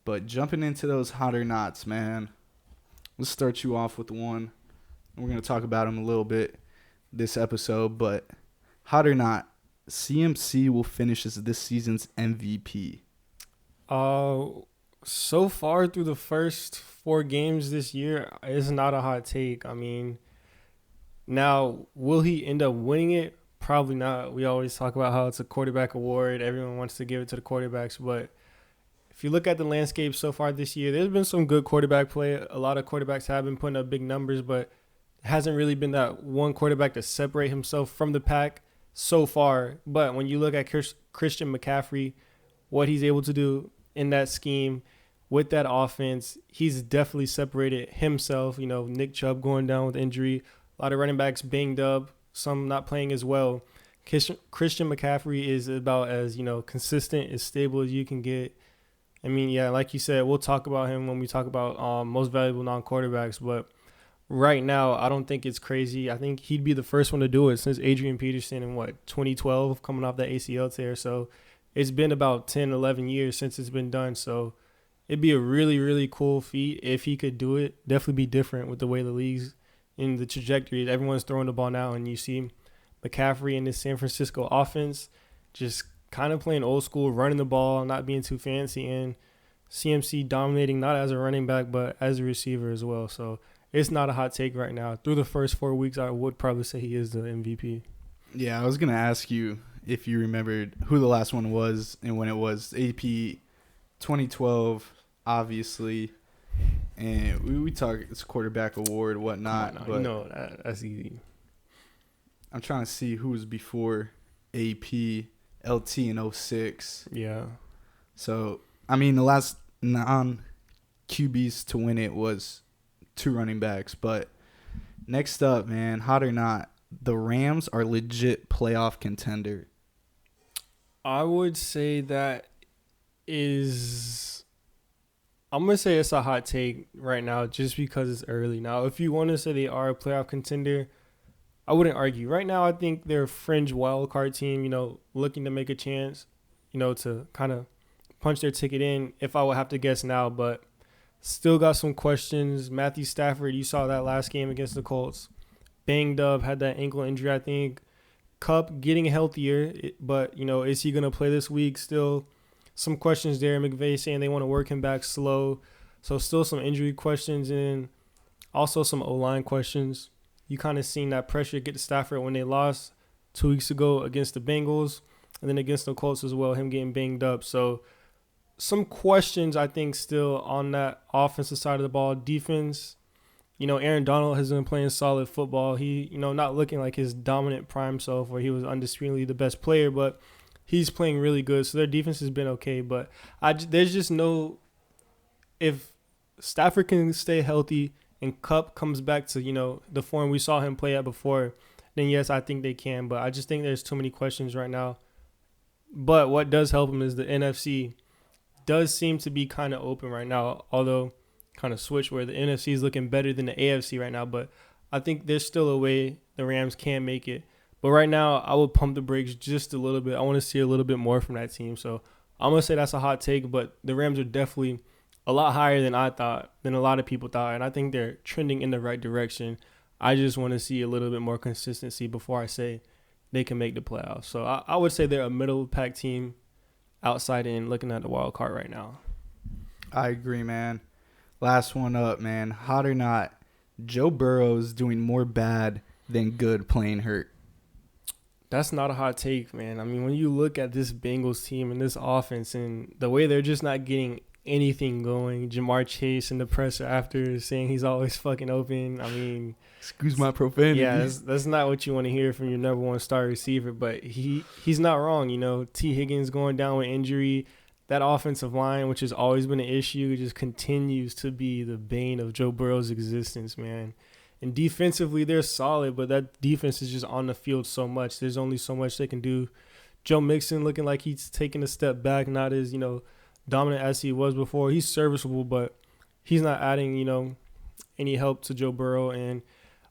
But jumping into those hot or nots, man. Let's start you off with one. We're going to talk about him a little bit this episode, but hot or not, CMC will finish as this season's MVP. So far through the first 4 games this year, it's not a hot take. I mean, now, will he end up winning it? Probably not. We always talk about how it's a quarterback award. Everyone wants to give it to the quarterbacks, but if you look at the landscape so far this year, there's been some good quarterback play. A lot of quarterbacks have been putting up big numbers, but it hasn't really been that one quarterback to separate himself from the pack so far. But when you look at Christian McCaffrey, what he's able to do in that scheme with that offense, he's definitely separated himself. You know, Nick Chubb going down with injury, a lot of running backs banged up, some not playing as well. Christian McCaffrey is about as, consistent, as stable as you can get. I mean, yeah, like you said, we'll talk about him when we talk about most valuable non-quarterbacks. But right now, I don't think it's crazy. I think he'd be the first one to do it since Adrian Peterson in, 2012, coming off that ACL tear. So it's been about 10, 11 years since it's been done. So it'd be a really, really cool feat if he could do it. Definitely be different with the way the league's in the trajectory. Everyone's throwing the ball now, and you see McCaffrey in this San Francisco offense just kind of playing old school, running the ball, not being too fancy, and CMC dominating not as a running back but as a receiver as well. So it's not a hot take right now. Through the first 4 weeks, I would probably say he is the MVP. Yeah, I was going to ask you if you remembered who the last one was and when it was. AP 2012, obviously. And we talk it's quarterback award, whatnot. But that's easy. I'm trying to see who was before AP, LT in 06. Yeah. So, I mean, the last non-QBs to win it was 2 running backs. But next up, man, hot or not, the Rams are legit playoff contender. I would say that is... I'm going to say it's a hot take right now just because it's early. Now, if you want to say they are a playoff contender, I wouldn't argue. Right now, I think they're a fringe wild card team, looking to make a chance, to kind of punch their ticket in, if I would have to guess now. But still got some questions. Matthew Stafford, you saw that last game against the Colts. Banged up, had that ankle injury, I think. Kupp getting healthier, but, is he going to play this week still? Some questions there. McVay saying they want to work him back slow. So still some injury questions and also some O-line questions. You kind of seen that pressure get to Stafford when they lost 2 weeks ago against the Bengals and then against the Colts as well, him getting banged up. So some questions, I think, still on that offensive side of the ball. Defense, Aaron Donald has been playing solid football. He, not looking like his dominant prime self where he was undisputedly the best player, but he's playing really good. So their defense has been okay. But there's just no – if Stafford can stay healthy and Kupp comes back to, the form we saw him play at before, then yes, I think they can. But I just think there's too many questions right now. But what does help him is the NFC does seem to be kind of open right now, although kind of switch where the NFC is looking better than the AFC right now. But I think there's still a way the Rams can make it. But right now, I would pump the brakes just a little bit. I want to see a little bit more from that team. So I'm going to say that's a hot take, but the Rams are definitely a lot higher than I thought, than a lot of people thought. And I think they're trending in the right direction. I just want to see a little bit more consistency before I say they can make the playoffs. So I would say they're a middle-pack team outside in looking at the wild card right now. I agree, man. Last one up, man. Hot or not, Joe Burrow's doing more bad than good playing hurt. That's not a hot take, man. I mean, when you look at this Bengals team and this offense and the way they're just not getting anything going, Jamar Chase in the presser after saying he's always fucking open. I mean, excuse my profanity. Yeah, that's not what you want to hear from your number one star receiver, but he's not wrong. T. Higgins going down with injury. That offensive line, which has always been an issue, just continues to be the bane of Joe Burrow's existence, man. And defensively, they're solid, but that defense is just on the field so much. There's only so much they can do. Joe Mixon looking like he's taking a step back, not as, dominant as he was before. He's serviceable, but he's not adding, any help to Joe Burrow. And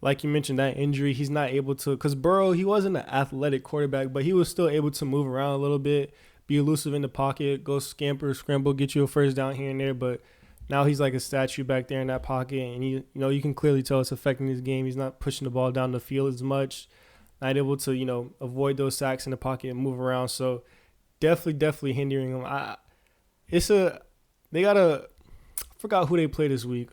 like you mentioned, that injury, he's not able to – because Burrow, he wasn't an athletic quarterback, but he was still able to move around a little bit, be elusive in the pocket, go scamper, scramble, get you a first down here and there. But now he's like a statue back there in that pocket, and you can clearly tell it's affecting his game. He's not pushing the ball down the field as much, not able to avoid those sacks in the pocket and move around. So definitely hindering him. I forgot who they play this week.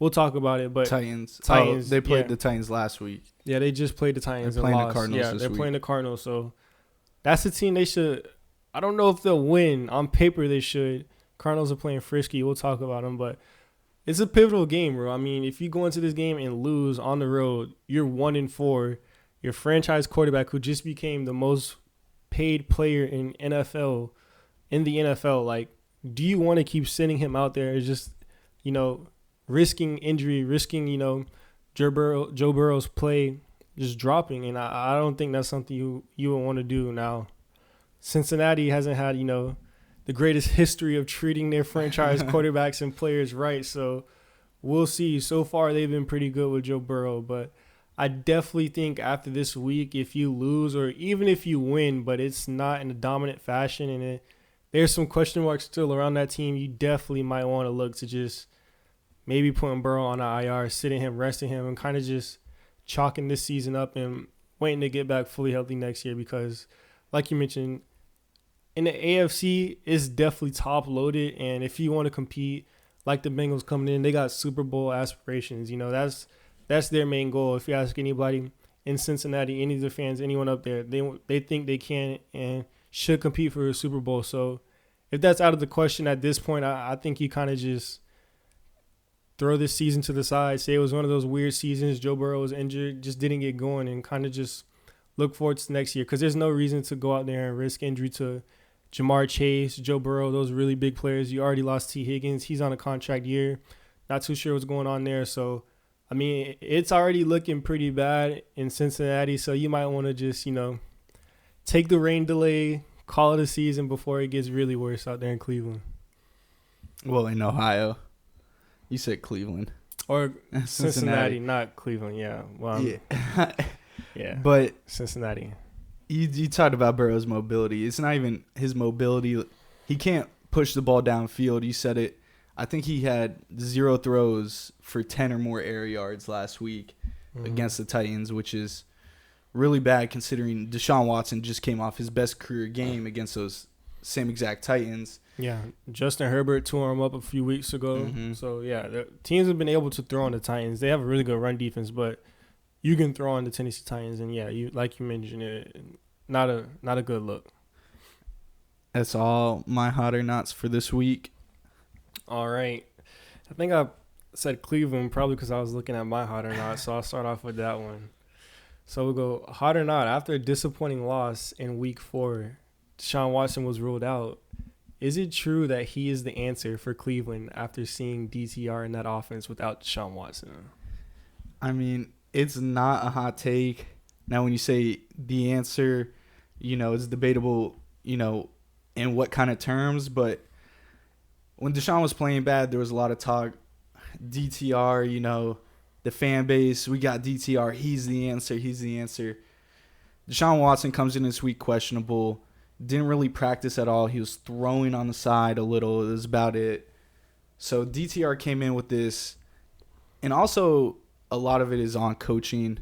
We'll talk about it, but Titans. Titans, They played the Titans last week. Yeah, they just played the Titans. They're playing and the lost. Cardinals this they're week. playing the Cardinals. So that's a team they should. I don't know if they'll win. On paper, they should. Cardinals are playing frisky. We'll talk about them, but it's a pivotal game, bro. I mean, if you go into this game and lose on the road, you're 1-4. Your franchise quarterback, who just became the most paid player in the NFL, like, do you want to keep sending him out there? It's just, risking injury, risking, Joe Burrow's play just dropping, and I don't think that's something you would want to do now. Cincinnati hasn't had, the greatest history of treating their franchise quarterbacks and players right, so we'll see. So far, they've been pretty good with Joe Burrow, but I definitely think after this week, if you lose or even if you win, but it's not in a dominant fashion and there's some question marks still around that team, you definitely might want to look to just maybe putting Burrow on an IR, sitting him, resting him, and kind of just chalking this season up and waiting to get back fully healthy next year because, like you mentioned, in the AFC, it's definitely top-loaded, and if you want to compete like the Bengals coming in, they got Super Bowl aspirations. That's their main goal. If you ask anybody in Cincinnati, any of the fans, anyone up there, they think they can and should compete for a Super Bowl. So if that's out of the question at this point, I think you kind of just throw this season to the side, say it was one of those weird seasons, Joe Burrow was injured, just didn't get going, and kind of just look forward to next year because there's no reason to go out there and risk injury to Jamar Chase, Joe Burrow, those really big players. You already lost T. Higgins. He's on a contract year. Not too sure what's going on there. So, I mean, it's already looking pretty bad in Cincinnati, so you might want to just, take the rain delay, call it a season before it gets really worse out there in Cleveland. Well, in Ohio. You said Cleveland. Or Cincinnati, not Cleveland, yeah. Well, yeah. Yeah. But Cincinnati. You talked about Burrow's mobility. It's not even his mobility. He can't push the ball downfield. You said it. I think he had 0 throws for 10 or more air yards last week against the Titans, which is really bad considering Deshaun Watson just came off his best career game against those same exact Titans. Yeah, Justin Herbert tore him up a few weeks ago. Mm-hmm. So, yeah, the teams have been able to throw on the Titans. They have a really good run defense, but you can throw on the Tennessee Titans, and, yeah, like you mentioned, not a good look. That's all my hot or nots for this week. All right. I think I said Cleveland probably because I was looking at my hot or not, so I'll start off with that one. So we'll go hot or not. After a disappointing loss in Week 4, Deshaun Watson was ruled out. Is it true that he is the answer for Cleveland after seeing DTR in that offense without Deshaun Watson? I mean, it's not a hot take. Now, when you say the answer, it's debatable, in what kind of terms. But when Deshaun was playing bad, there was a lot of talk. DTR, the fan base, we got DTR. He's the answer. Deshaun Watson comes in this week questionable. Didn't really practice at all. He was throwing on the side a little. It was about it. So DTR came in with this. And also, a lot of it is on coaching.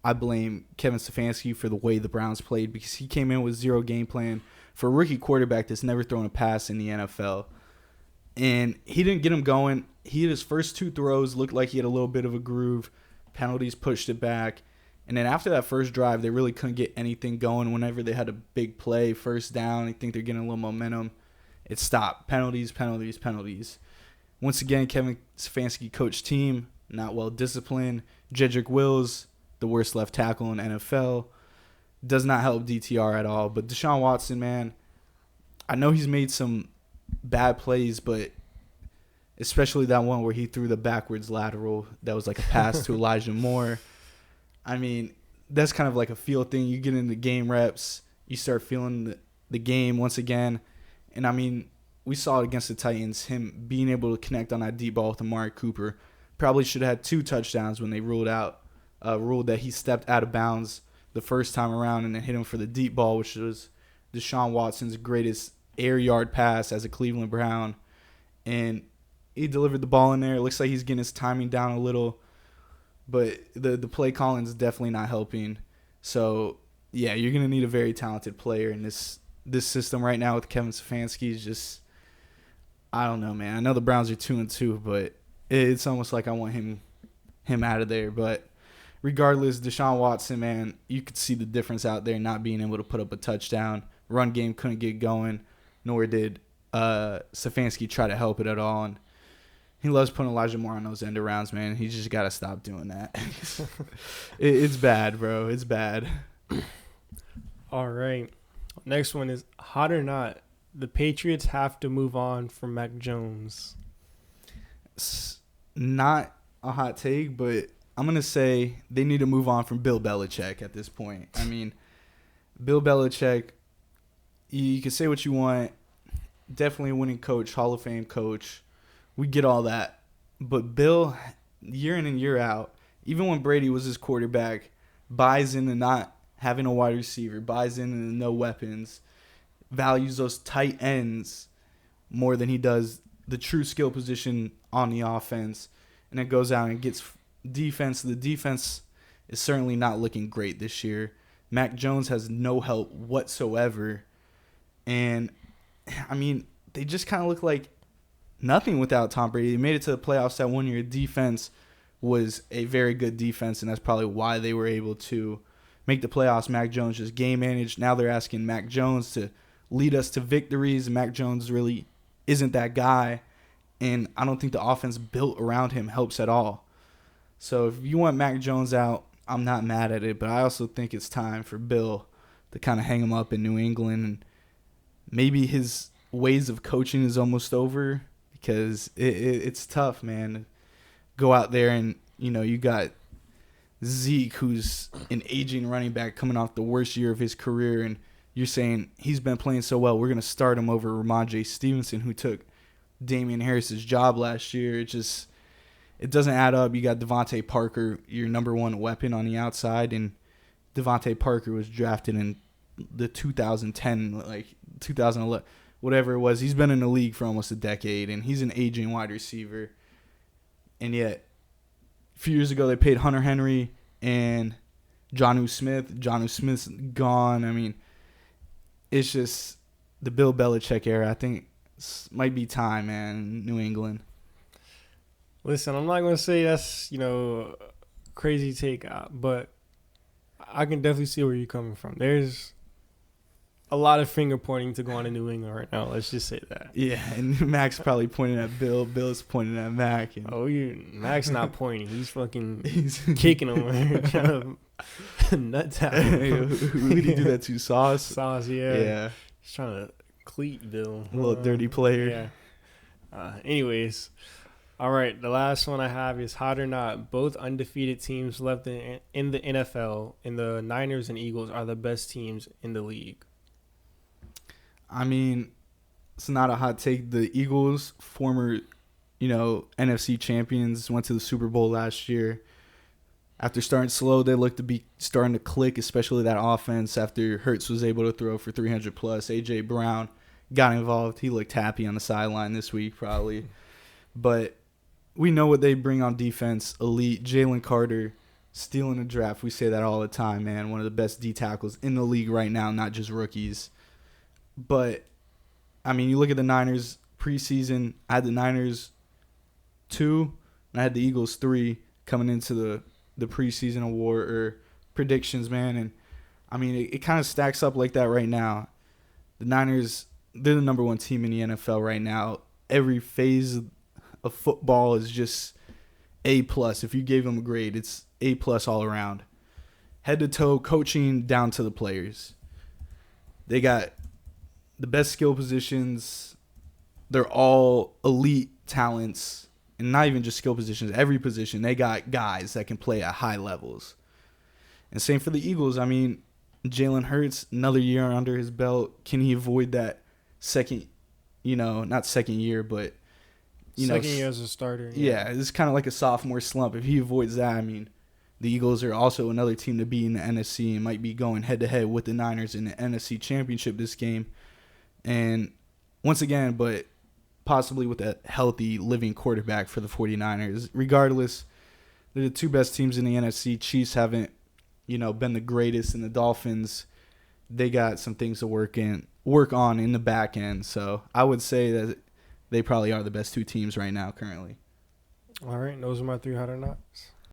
I blame Kevin Stefanski for the way the Browns played because he came in with 0 game plan for a rookie quarterback that's never thrown a pass in the NFL. And he didn't get him going. He had his first 2 throws, looked like he had a little bit of a groove. Penalties pushed it back. And then after that first drive, they really couldn't get anything going. Whenever they had a big play, first down, I think they're getting a little momentum. It stopped. Penalties. Once again, Kevin Stefanski coached team, not well disciplined. Jedrick Wills, the worst left tackle in NFL, does not help DTR at all. But Deshaun Watson, man, I know he's made some bad plays, but especially that one where he threw the backwards lateral that was like a pass to Elijah Moore. I mean, that's kind of like a feel thing. You get into game reps, you start feeling the game once again. And, I mean, we saw it against the Titans, him being able to connect on that deep ball with Amari Cooper. Probably should have had 2 touchdowns when they ruled that he stepped out of bounds the first time around and then hit him for the deep ball, which was Deshaun Watson's greatest air yard pass as a Cleveland Brown, and he delivered the ball in there. It looks like he's getting his timing down a little, but the play calling is definitely not helping. So, yeah, you're going to need a very talented player in this system right now with Kevin Stefanski. Is just, I don't know, man. I know the Browns are 2-2, but it's almost like I want him out of there. But regardless, Deshaun Watson, man, you could see the difference out there not being able to put up a touchdown. Run game couldn't get going, nor did Stefanski try to help it at all. And he loves putting Elijah Moore on those end arounds, man. He just got to stop doing that. It's bad, bro. It's bad. All right. Next one is hot or not. The Patriots have to move on from Mac Jones. It's not a hot take, but I'm going to say they need to move on from Bill Belichick at this point. I mean, Bill Belichick, you can say what you want. Definitely a winning coach, Hall of Fame coach. We get all that. But Bill, year in and year out, even when Brady was his quarterback, buys into not having a wide receiver, buys into no weapons, values those tight ends more than he does the true skill position on the offense. And it goes out and gets defense. The defense is certainly not looking great this year. Mac Jones has no help whatsoever. And, I mean, they just kind of look like nothing without Tom Brady. They made it to the playoffs that 1 year. Defense was a very good defense, and that's probably why they were able to make the playoffs. Mac Jones just game managed. Now they're asking Mac Jones to lead us to victories. Mac Jones really isn't that guy, and I don't think the offense built around him helps at all. So if you want Mac Jones out, I'm not mad at it, but I also think it's time for Bill to kind of hang him up in New England, and maybe his ways of coaching is almost over because it's tough, man. Go out there and, you got Zeke, who's an aging running back coming off the worst year of his career, and you're saying he's been playing so well, we're going to start him over Ramondre Stevenson, who took Damian Harris's job last year. It doesn't add up. You got Devontae Parker, your number one weapon on the outside, and Devontae Parker was drafted in the 2010, 2011, whatever it was. He's been in the league for almost a decade, and he's an aging wide receiver. And yet, a few years ago, they paid Hunter Henry and Jonnu Smith. Jonnu Smith's gone. I mean, it's just the Bill Belichick era. I think it might be time, man, in New England. Listen, I'm not going to say that's, crazy take, but I can definitely see where you're coming from. There's a lot of finger pointing to go on in New England right now. Let's just say that. Yeah, and Mac's probably pointing at Bill. Bill's pointing at Mac. And Mac's not pointing. He's fucking kicking him. Trying to nut tap him. Who did he do that to? Sauce? Sauce, yeah. Yeah. He's trying to cleat Bill. A little dirty player. Yeah. Anyways. All right, the last one I have is hot or not. Both undefeated teams left in the NFL, and the Niners and Eagles are the best teams in the league. I mean, it's not a hot take. The Eagles, former, NFC champions, went to the Super Bowl last year. After starting slow, they looked to be starting to click, especially that offense after Hurts was able to throw for 300 plus. A.J. Brown got involved. He looked happy on the sideline this week probably. But we know what they bring on defense. Elite. Jalen Carter, stealing the draft. We say that all the time, man. One of the best D tackles in the league right now, not just rookies. But, I mean, you look at the Niners preseason. I had the Niners 2, and I had the Eagles 3 coming into the preseason award or predictions, man. And, I mean, it kind of stacks up like that right now. The Niners, they're the number one team in the NFL right now. Every phase of football is just A+. If you gave them a grade, it's A+ all around. Head to toe, coaching down to the players. They got the best skill positions. They're all elite talents, and not even just skill positions. Every position, they got guys that can play at high levels. And same for the Eagles. I mean, Jalen Hurts, another year under his belt. Can he avoid that second, not second year, but second year as a starter. Yeah, it's kind of like a sophomore slump. If he avoids that, I mean, The Eagles are also another team to be in the NFC and might be going head-to-head with the Niners in the NFC Championship this game. And once again, but possibly with a healthy, living quarterback for the 49ers. Regardless, they're the two best teams in the NFC. Chiefs haven't, been the greatest, and the Dolphins, they got some things to work on in the back end. So I would say that they probably are the best two teams right now currently. All right, those are my 3 hot or nots.